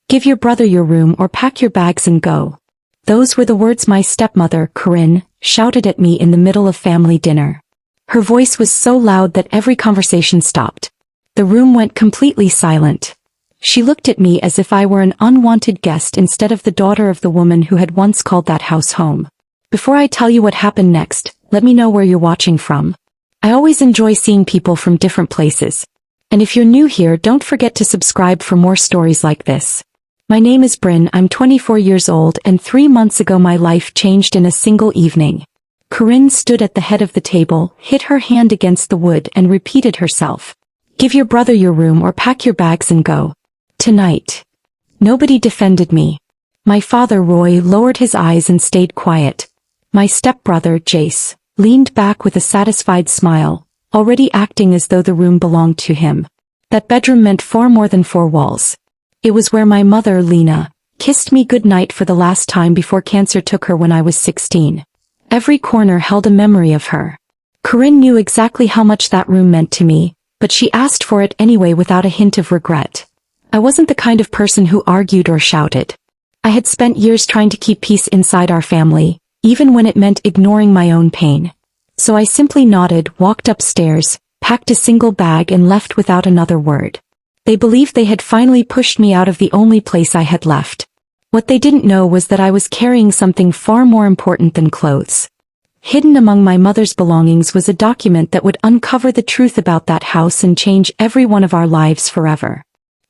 Give your brother your room or pack your bags and go. Those were the words my stepmother, Corinne, shouted at me in the middle of family dinner. Her voice was so loud that every conversation stopped. The room went completely silent. She looked at me as if I were an unwanted guest instead of the daughter of the woman who had once called that house home. Before I tell you what happened next, let me know where you're watching from. I always enjoy seeing people from different places. And if you're new here, don't forget to subscribe for more stories like this. My name is Bryn, I'm 24 years old, and 3 months ago my life changed in a single evening. Corinne stood at the head of the table, hit her hand against the wood and repeated herself. Give your brother your room or pack your bags and go. Tonight. Nobody defended me. My father Roy lowered his eyes and stayed quiet. My stepbrother Jace leaned back with a satisfied smile, already acting as though the room belonged to him. That bedroom meant far more than 4 walls. It was where my mother, Lena, kissed me goodnight for the last time before cancer took her when I was 16. Every corner held a memory of her. Corinne knew exactly how much that room meant to me, but she asked for it anyway without a hint of regret. I wasn't the kind of person who argued or shouted. I had spent years trying to keep peace inside our family, even when it meant ignoring my own pain. So I simply nodded, walked upstairs, packed a single bag and left without another word. They believed they had finally pushed me out of the only place I had left. What they didn't know was that I was carrying something far more important than clothes. Hidden among my mother's belongings was a document that would uncover the truth about that house and change every one of our lives forever.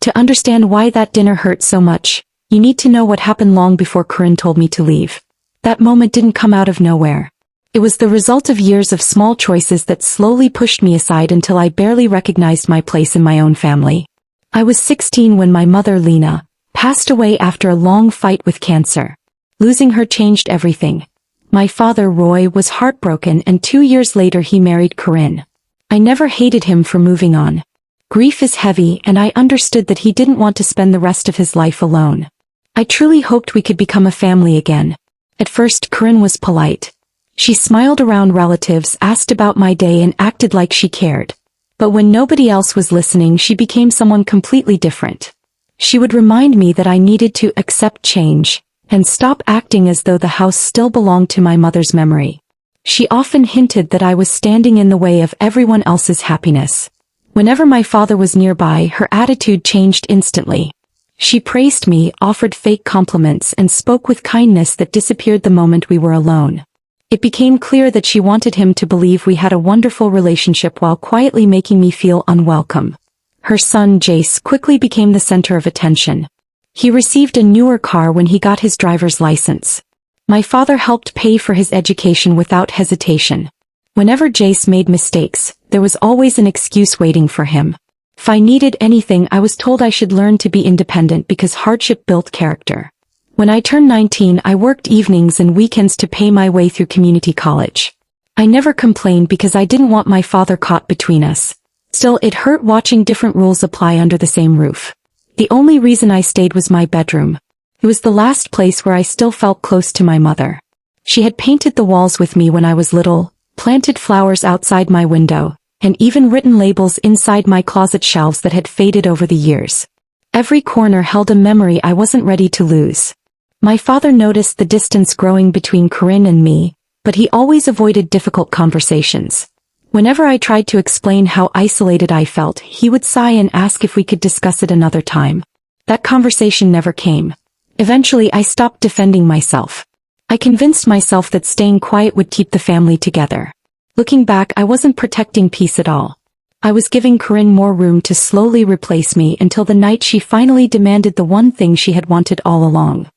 To understand why that dinner hurt so much, you need to know what happened long before Corinne told me to leave. That moment didn't come out of nowhere. It was the result of years of small choices that slowly pushed me aside until I barely recognized my place in my own family. I was 16 when my mother Lena passed away after a long fight with cancer. Losing her changed everything. My father Roy was heartbroken and 2 years later he married Corinne. I never hated him for moving on. Grief is heavy and I understood that he didn't want to spend the rest of his life alone. I truly hoped we could become a family again. At first Corinne was polite. She smiled around relatives, asked about my day and acted like she cared. But when nobody else was listening she became someone completely different. She would remind me that I needed to accept change and stop acting as though the house still belonged to my mother's memory. She often hinted that I was standing in the way of everyone else's happiness. Whenever my father was nearby, her attitude changed instantly. She praised me, offered fake compliments, and spoke with kindness that disappeared the moment we were alone. It became clear that she wanted him to believe we had a wonderful relationship while quietly making me feel unwelcome. Her son Jace quickly became the center of attention. He received a newer car when he got his driver's license. My father helped pay for his education without hesitation. Whenever Jace made mistakes, there was always an excuse waiting for him. If I needed anything, I was told I should learn to be independent because hardship built character. When I turned 19, I worked evenings and weekends to pay my way through community college. I never complained because I didn't want my father caught between us. Still, it hurt watching different rules apply under the same roof. The only reason I stayed was my bedroom. It was the last place where I still felt close to my mother. She had painted the walls with me when I was little, planted flowers outside my window, and even written labels inside my closet shelves that had faded over the years. Every corner held a memory I wasn't ready to lose. My father noticed the distance growing between Corinne and me, but he always avoided difficult conversations. Whenever I tried to explain how isolated I felt, he would sigh and ask if we could discuss it another time. That conversation never came. Eventually I stopped defending myself. I convinced myself that staying quiet would keep the family together. Looking back, I wasn't protecting peace at all. I was giving Corinne more room to slowly replace me until the night she finally demanded the one thing she had wanted all along.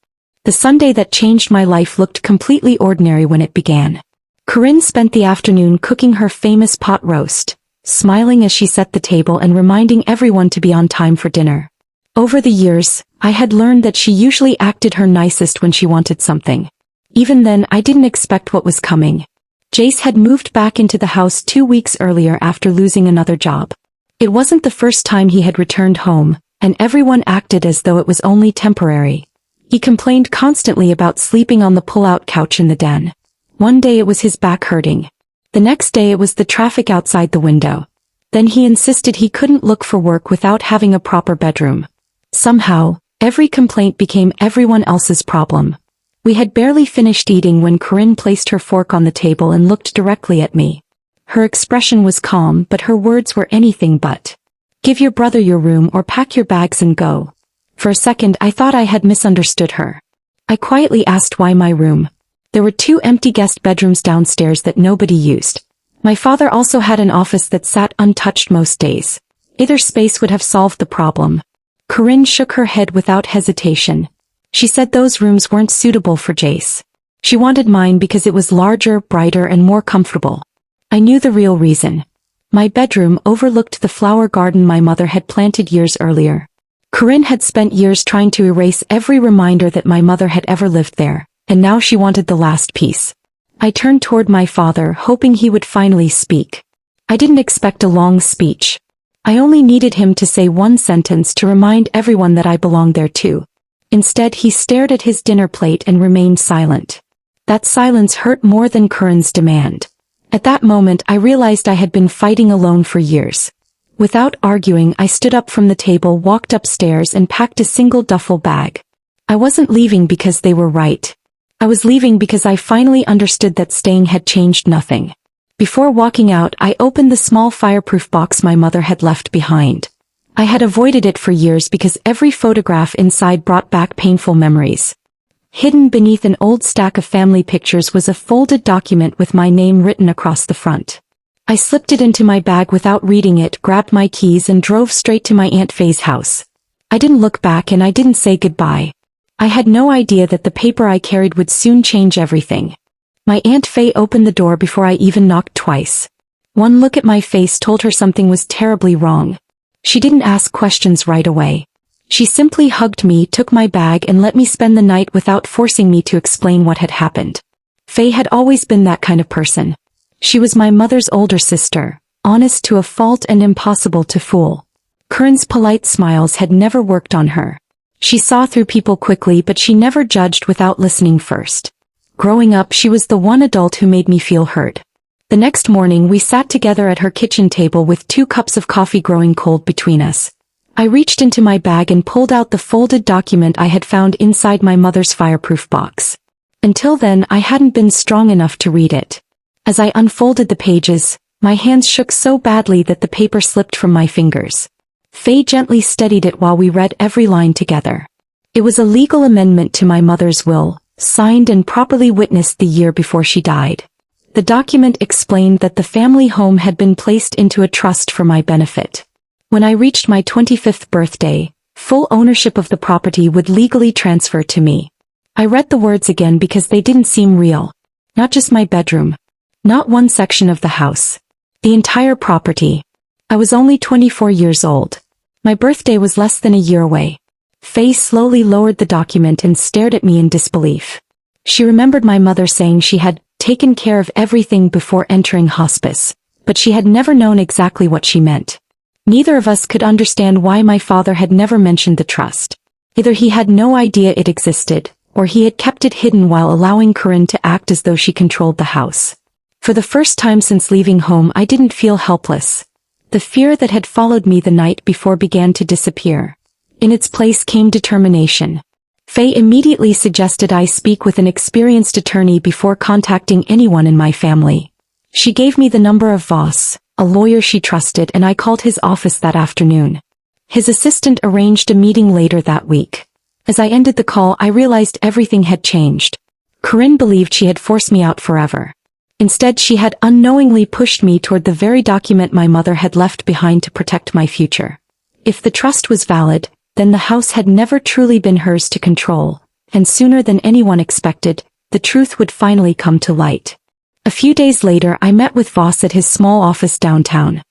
The Sunday that changed my life looked completely ordinary when it began. Corinne spent the afternoon cooking her famous pot roast, smiling as she set the table and reminding everyone to be on time for dinner. Over the years, I had learned that she usually acted her nicest when she wanted something. Even then, I didn't expect what was coming. Jace had moved back into the house 2 weeks earlier after losing another job. It wasn't the first time he had returned home, and everyone acted as though it was only temporary. He complained constantly about sleeping on the pull-out couch in the den. One day it was his back hurting. The next day it was the traffic outside the window. Then he insisted he couldn't look for work without having a proper bedroom. Somehow, Every complaint became everyone else's problem. We had barely finished eating when Corinne placed her fork on the table and looked directly at me. Her expression was calm, but her words were anything but. "Give your brother your room or pack your bags and go." For a second I thought I had misunderstood her. I quietly asked why my room. There were 2 empty guest bedrooms downstairs that nobody used. My father also had an office that sat untouched most days. Either space would have solved the problem. Corinne shook her head without hesitation. She said those rooms weren't suitable for Jace. She wanted mine because it was larger, brighter, and more comfortable. I knew the real reason. My bedroom overlooked the flower garden my mother had planted years earlier. Corinne had spent years trying to erase every reminder that my mother had ever lived there, and now she wanted the last piece. I turned toward my father, hoping he would finally speak. I didn't expect a long speech. I only needed him to say one sentence to remind everyone that I belonged there too. Instead, he stared at his dinner plate and remained silent. That silence hurt more than Corinne's demand. At that moment I realized I had been fighting alone for years. Without arguing, I stood up from the table, walked upstairs, and packed a single duffel bag. I wasn't leaving because they were right. I was leaving because I finally understood that staying had changed nothing. Before walking out, I opened the small fireproof box my mother had left behind. I had avoided it for years because every photograph inside brought back painful memories. Hidden beneath an old stack of family pictures was a folded document with my name written across the front. I slipped it into my bag without reading it, grabbed my keys, and drove straight to my Aunt Faye's house. I didn't look back and I didn't say goodbye. I had no idea that the paper I carried would soon change everything. My Aunt Faye opened the door before I even knocked twice. One look at my face told her something was terribly wrong. She didn't ask questions right away. She simply hugged me, took my bag, and let me spend the night without forcing me to explain what had happened. Faye had always been that kind of person. She was my mother's older sister, honest to a fault and impossible to fool. Corinne's polite smiles had never worked on her. She saw through people quickly, but she never judged without listening first. Growing up, she was the one adult who made me feel heard. The next morning we sat together at her kitchen table with 2 cups of coffee growing cold between us. I reached into my bag and pulled out the folded document I had found inside my mother's fireproof box. Until then, I hadn't been strong enough to read it. As I unfolded the pages, my hands shook so badly that the paper slipped from my fingers. Faye gently steadied it while we read every line together. It was a legal amendment to my mother's will, signed and properly witnessed the year before she died. The document explained that the family home had been placed into a trust for my benefit. When I reached my 25th birthday, full ownership of the property would legally transfer to me. I read the words again because they didn't seem real. Not just my bedroom. Not one section of the house. The entire property. I was only 24 years old. My birthday was less than a year away. Faye slowly lowered the document and stared at me in disbelief. She remembered my mother saying she had taken care of everything before entering hospice, but she had never known exactly what she meant. Neither of us could understand why my father had never mentioned the trust. Either he had no idea it existed, or he had kept it hidden while allowing Corinne to act as though she controlled the house. For the first time since leaving home, I didn't feel helpless. The fear that had followed me the night before began to disappear. In its place came determination. Faye immediately suggested I speak with an experienced attorney before contacting anyone in my family. She gave me the number of Voss, a lawyer she trusted, and I called his office that afternoon. His assistant arranged a meeting later that week. As I ended the call, I realized everything had changed. Corinne believed she had forced me out forever. Instead, she had unknowingly pushed me toward the very document my mother had left behind to protect my future. If the trust was valid, then the house had never truly been hers to control, and sooner than anyone expected, the truth would finally come to light. A few days later, I met with Voss at his small office downtown.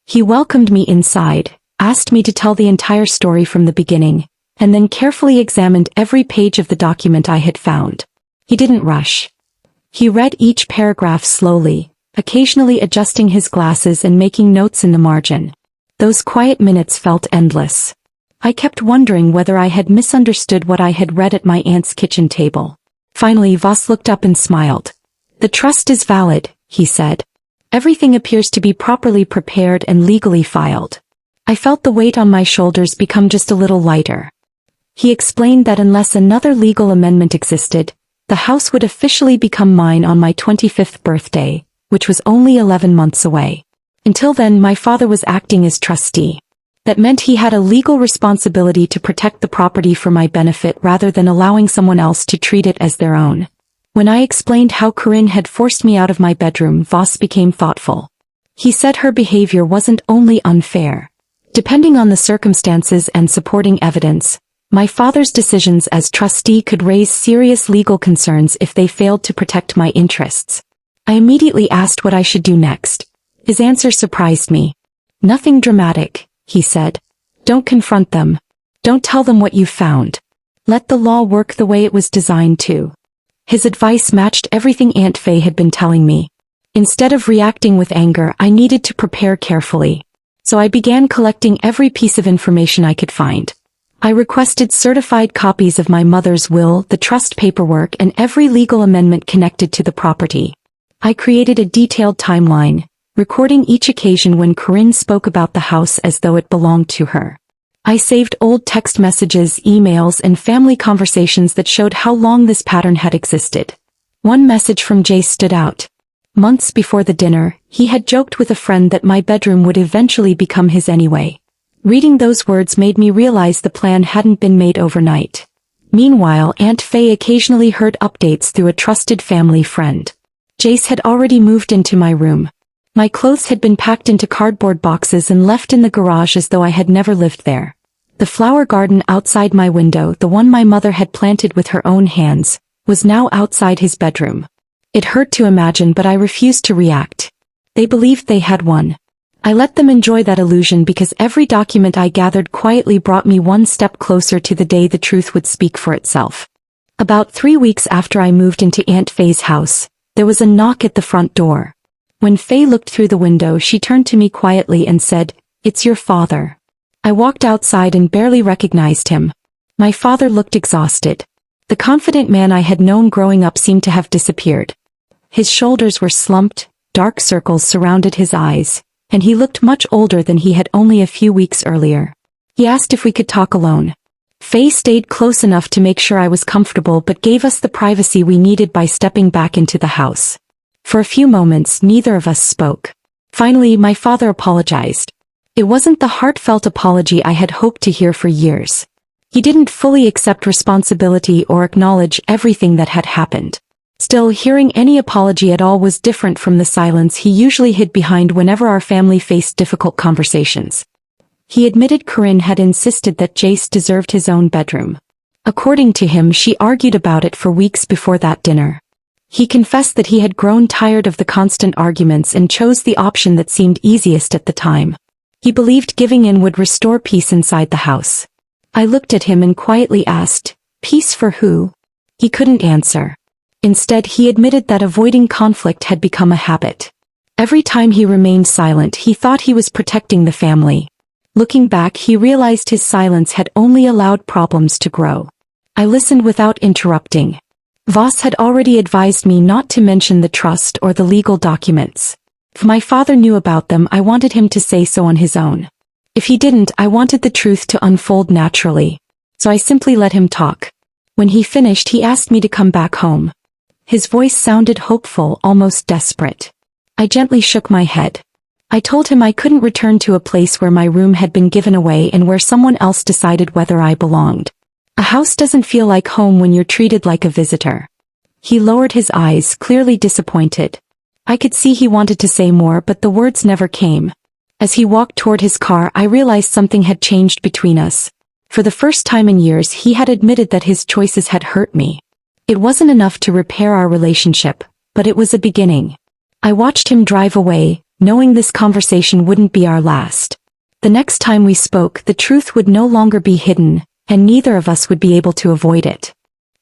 He welcomed me inside, asked me to tell the entire story from the beginning, and then carefully examined every page of the document I had found. He didn't rush. He read each paragraph slowly, occasionally adjusting his glasses and making notes in the margin. Those quiet minutes felt endless. I kept wondering whether I had misunderstood what I had read at my aunt's kitchen table. Finally, Voss looked up and smiled. "The trust is valid," he said. "Everything appears to be properly prepared and legally filed." I felt the weight on my shoulders become just a little lighter. He explained that unless another legal amendment existed, the house would officially become mine on my 25th birthday, which was only 11 months away. Until then, my father was acting as trustee. That meant he had a legal responsibility to protect the property for my benefit rather than allowing someone else to treat it as their own. When I explained how Corinne had forced me out of my bedroom, Voss became thoughtful. He said her behavior wasn't only unfair. Depending on the circumstances and supporting evidence, my father's decisions as trustee could raise serious legal concerns if they failed to protect my interests. I immediately asked what I should do next. His answer surprised me. "Nothing dramatic," he said. "Don't confront them. Don't tell them what you found. Let the law work the way it was designed to." His advice matched everything Aunt Faye had been telling me. Instead of reacting with anger, I needed to prepare carefully. So I began collecting every piece of information I could find. I requested certified copies of my mother's will, the trust paperwork, and every legal amendment connected to the property. I created a detailed timeline, recording each occasion when Corinne spoke about the house as though it belonged to her. I saved old text messages, emails, and family conversations that showed how long this pattern had existed. One message from Jace stood out. Months before the dinner, he had joked with a friend that my bedroom would eventually become his anyway. Reading those words made me realize the plan hadn't been made overnight. Meanwhile, Aunt Faye occasionally heard updates through a trusted family friend. Jace had already moved into my room. My clothes had been packed into cardboard boxes and left in the garage as though I had never lived there. The flower garden outside my window, the one my mother had planted with her own hands, was now outside his bedroom. It hurt to imagine, but I refused to react. They believed they had won. I let them enjoy that illusion because every document I gathered quietly brought me one step closer to the day the truth would speak for itself. About 3 weeks after I moved into Aunt Faye's house, there was a knock at the front door. When Faye looked through the window, she turned to me quietly and said, "It's your father." I walked outside and barely recognized him. My father looked exhausted. The confident man I had known growing up seemed to have disappeared. His shoulders were slumped, dark circles surrounded his eyes, and he looked much older than he had only a few weeks earlier. He asked if we could talk alone. Faye stayed close enough to make sure I was comfortable but gave us the privacy we needed by stepping back into the house. For a few moments, neither of us spoke. Finally, my father apologized. It wasn't the heartfelt apology I had hoped to hear for years. He didn't fully accept responsibility or acknowledge everything that had happened. Still, hearing any apology at all was different from the silence he usually hid behind whenever our family faced difficult conversations. He admitted Corinne had insisted that Jace deserved his own bedroom. According to him, she argued about it for weeks before that dinner. He confessed that he had grown tired of the constant arguments and chose the option that seemed easiest at the time. He believed giving in would restore peace inside the house. I looked at him and quietly asked, "Peace for who?" He couldn't answer. Instead, he admitted that avoiding conflict had become a habit. Every time he remained silent, he thought he was protecting the family. Looking back, he realized his silence had only allowed problems to grow. I listened without interrupting. Voss had already advised me not to mention the trust or the legal documents. If my father knew about them, I wanted him to say so on his own. If he didn't, I wanted the truth to unfold naturally. So I simply let him talk. When he finished, he asked me to come back home. His voice sounded hopeful, almost desperate. I gently shook my head. I told him I couldn't return to a place where my room had been given away and where someone else decided whether I belonged. A house doesn't feel like home when you're treated like a visitor. He lowered his eyes, clearly disappointed. I could see he wanted to say more, but the words never came. As he walked toward his car, I realized something had changed between us. For the first time in years, he had admitted that his choices had hurt me. It wasn't enough to repair our relationship, but it was a beginning. I watched him drive away, knowing this conversation wouldn't be our last. The next time we spoke, the truth would no longer be hidden, and neither of us would be able to avoid it.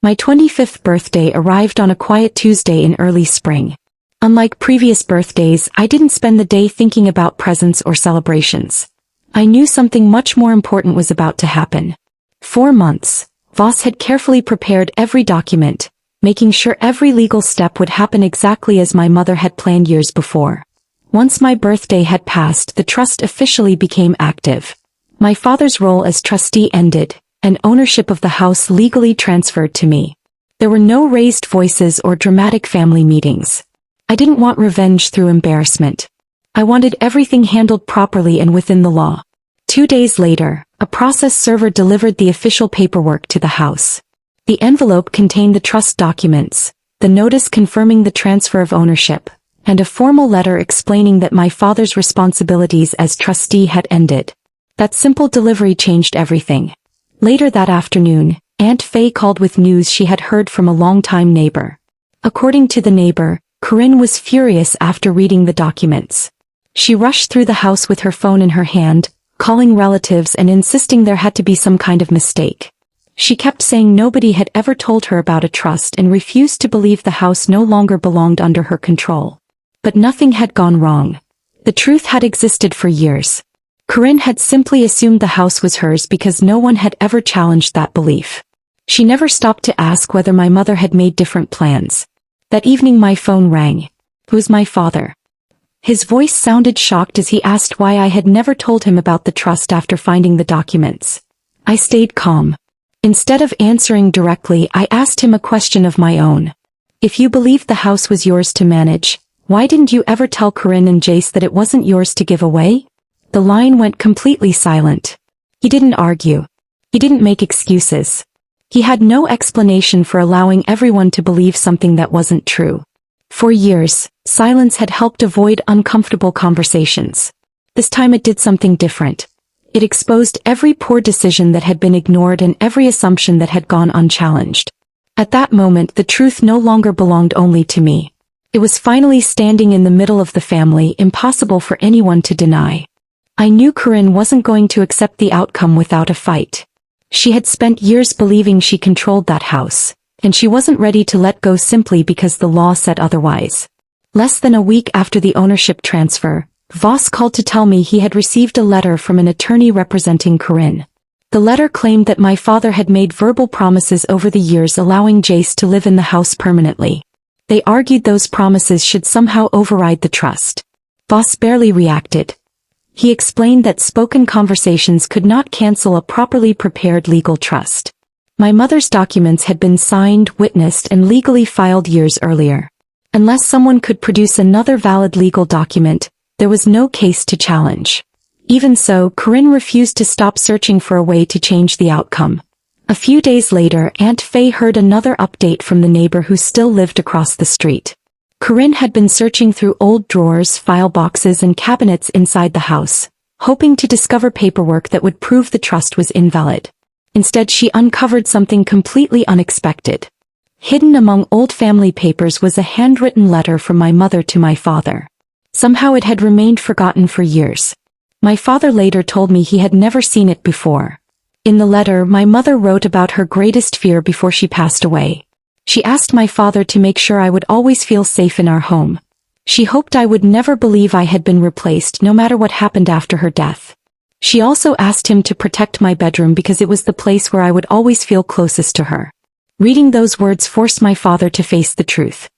My 25th birthday arrived on a quiet Tuesday in early spring. Unlike previous birthdays, I didn't spend the day thinking about presents or celebrations. I knew something much more important was about to happen. 4 months, Voss had carefully prepared every document, making sure every legal step would happen exactly as my mother had planned years before. Once my birthday had passed, the trust officially became active. My father's role as trustee ended, and ownership of the house legally transferred to me. There were no raised voices or dramatic family meetings. I didn't want revenge through embarrassment. I wanted everything handled properly and within the law. 2 days later, a process server delivered the official paperwork to the house. The envelope contained the trust documents, the notice confirming the transfer of ownership, and a formal letter explaining that my father's responsibilities as trustee had ended. That simple delivery changed everything. Later that afternoon, Aunt Faye called with news she had heard from a longtime neighbor. According to the neighbor, Corinne was furious after reading the documents. She rushed through the house with her phone in her hand, calling relatives and insisting there had to be some kind of mistake. She kept saying nobody had ever told her about a trust and refused to believe the house no longer belonged under her control. But nothing had gone wrong. The truth had existed for years. Corinne had simply assumed the house was hers because no one had ever challenged that belief. She never stopped to ask whether my mother had made different plans. That evening my phone rang. It was my father. His voice sounded shocked as he asked why I had never told him about the trust after finding the documents. I stayed calm. Instead of answering directly, I asked him a question of my own. If you believed the house was yours to manage, why didn't you ever tell Corinne and Jace that it wasn't yours to give away? The line went completely silent. He didn't argue. He didn't make excuses. He had no explanation for allowing everyone to believe something that wasn't true. For years, silence had helped avoid uncomfortable conversations. This time it did something different. It exposed every poor decision that had been ignored and every assumption that had gone unchallenged. At that moment the truth no longer belonged only to me. It was finally standing in the middle of the family, impossible for anyone to deny. I knew Corinne wasn't going to accept the outcome without a fight. She had spent years believing she controlled that house, and she wasn't ready to let go simply because the law said otherwise. Less than a week after the ownership transfer, Voss called to tell me he had received a letter from an attorney representing Corinne. The letter claimed that my father had made verbal promises over the years allowing Jace to live in the house permanently. They argued those promises should somehow override the trust. Voss barely reacted. He explained that spoken conversations could not cancel a properly prepared legal trust. My mother's documents had been signed, witnessed, and legally filed years earlier. Unless someone could produce another valid legal document, there was no case to challenge. Even so, Corinne refused to stop searching for a way to change the outcome. A few days later, Aunt Faye heard another update from the neighbor who still lived across the street. Corinne had been searching through old drawers, file boxes, and cabinets inside the house, hoping to discover paperwork that would prove the trust was invalid. Instead, she uncovered something completely unexpected. Hidden among old family papers was a handwritten letter from my mother to my father. Somehow it had remained forgotten for years. My father later told me he had never seen it before. In the letter, my mother wrote about her greatest fear before she passed away. She asked my father to make sure I would always feel safe in our home. She hoped I would never believe I had been replaced no matter what happened after her death. She also asked him to protect my bedroom because it was the place where I would always feel closest to her. Reading those words forced my father to face the truth.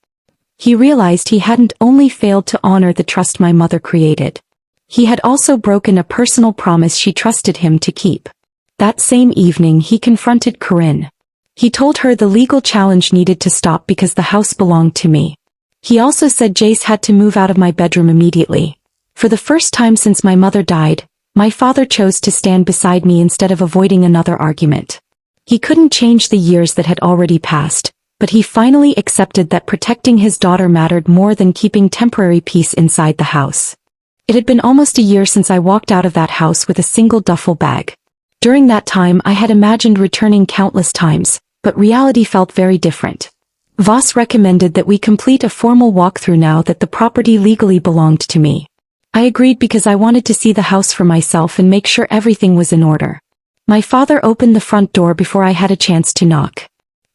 He realized he hadn't only failed to honor the trust my mother created. He had also broken a personal promise she trusted him to keep. That same evening he confronted Corinne. He told her the legal challenge needed to stop because the house belonged to me. He also said Jace had to move out of my bedroom immediately. For the first time since my mother died, my father chose to stand beside me instead of avoiding another argument. He couldn't change the years that had already passed, but he finally accepted that protecting his daughter mattered more than keeping temporary peace inside the house. It had been almost a year since I walked out of that house with a single duffel bag. During that time I had imagined returning countless times, but reality felt very different. Voss recommended that we complete a formal walkthrough now that the property legally belonged to me. I agreed because I wanted to see the house for myself and make sure everything was in order. My father opened the front door before I had a chance to knock.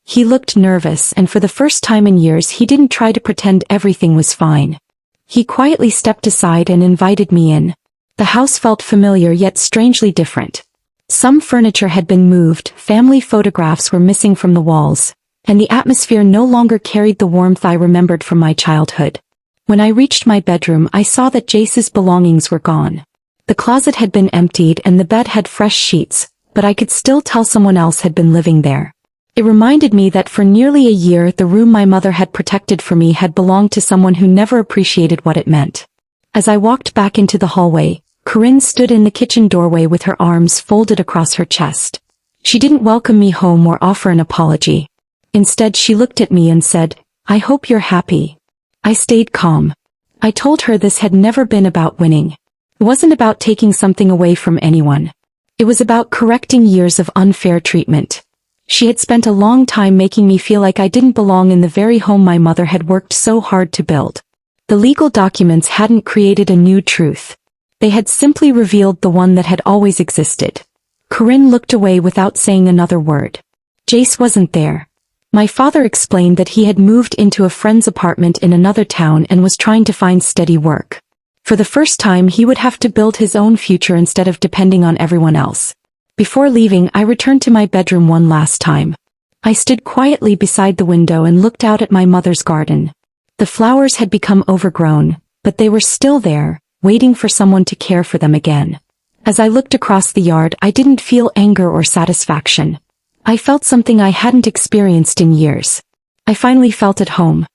He looked nervous, and for the first time in years he didn't try to pretend everything was fine. He quietly stepped aside and invited me in. The house felt familiar yet strangely different. Some furniture had been moved, family photographs were missing from the walls, and the atmosphere no longer carried the warmth I remembered from my childhood. When I reached my bedroom I saw that Jace's belongings were gone. The closet had been emptied and the bed had fresh sheets, but I could still tell someone else had been living there. It reminded me that for nearly a year the room my mother had protected for me had belonged to someone who never appreciated what it meant. As I walked back into the hallway, Corinne stood in the kitchen doorway with her arms folded across her chest. She didn't welcome me home or offer an apology. Instead, she looked at me and said, "I hope you're happy." I stayed calm. I told her this had never been about winning. It wasn't about taking something away from anyone. It was about correcting years of unfair treatment. She had spent a long time making me feel like I didn't belong in the very home my mother had worked so hard to build. The legal documents hadn't created a new truth. They had simply revealed the one that had always existed. Corinne looked away without saying another word. Jace wasn't there. My father explained that he had moved into a friend's apartment in another town and was trying to find steady work. For the first time, he would have to build his own future instead of depending on everyone else. Before leaving, I returned to my bedroom one last time. I stood quietly beside the window and looked out at my mother's garden. The flowers had become overgrown, but they were still there, waiting for someone to care for them again. As I looked across the yard, I didn't feel anger or satisfaction. I felt something I hadn't experienced in years. I finally felt at home.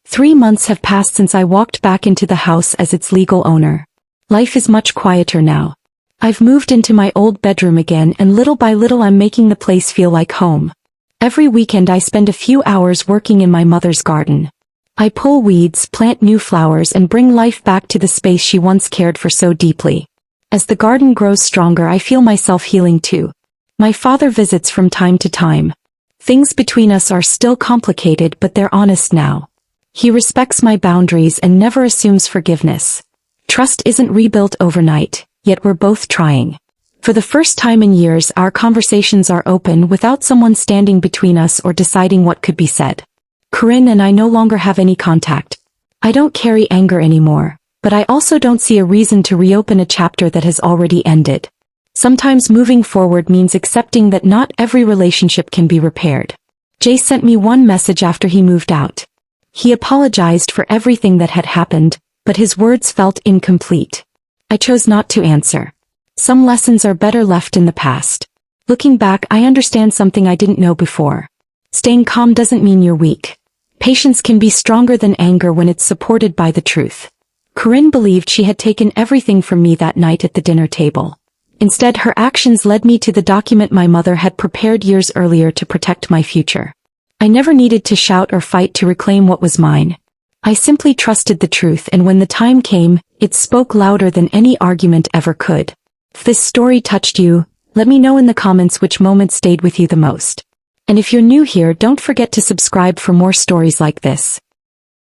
3 months have passed since I walked back into the house as its legal owner. Life is much quieter now. I've moved into my old bedroom again, and little by little I'm making the place feel like home. Every weekend I spend a few hours working in my mother's garden. I pull weeds, plant new flowers, and bring life back to the space she once cared for so deeply. As the garden grows stronger, I feel myself healing too. My father visits from time to time. Things between us are still complicated, but they're honest now. He respects my boundaries and never assumes forgiveness. Trust isn't rebuilt overnight, yet we're both trying. For the first time in years, our conversations are open without someone standing between us or deciding what could be said. Corinne and I no longer have any contact. I don't carry anger anymore, but I also don't see a reason to reopen a chapter that has already ended. Sometimes moving forward means accepting that not every relationship can be repaired. Jay sent me one message after he moved out. He apologized for everything that had happened, but his words felt incomplete. I chose not to answer. Some lessons are better left in the past. Looking back, I understand something I didn't know before. Staying calm doesn't mean you're weak. Patience can be stronger than anger when it's supported by the truth. Corinne believed she had taken everything from me that night at the dinner table. Instead, her actions led me to the document my mother had prepared years earlier to protect my future. I never needed to shout or fight to reclaim what was mine. I simply trusted the truth, and when the time came, it spoke louder than any argument ever could. If this story touched you, let me know in the comments which moment stayed with you the most. And if you're new here, don't forget to subscribe for more stories like this.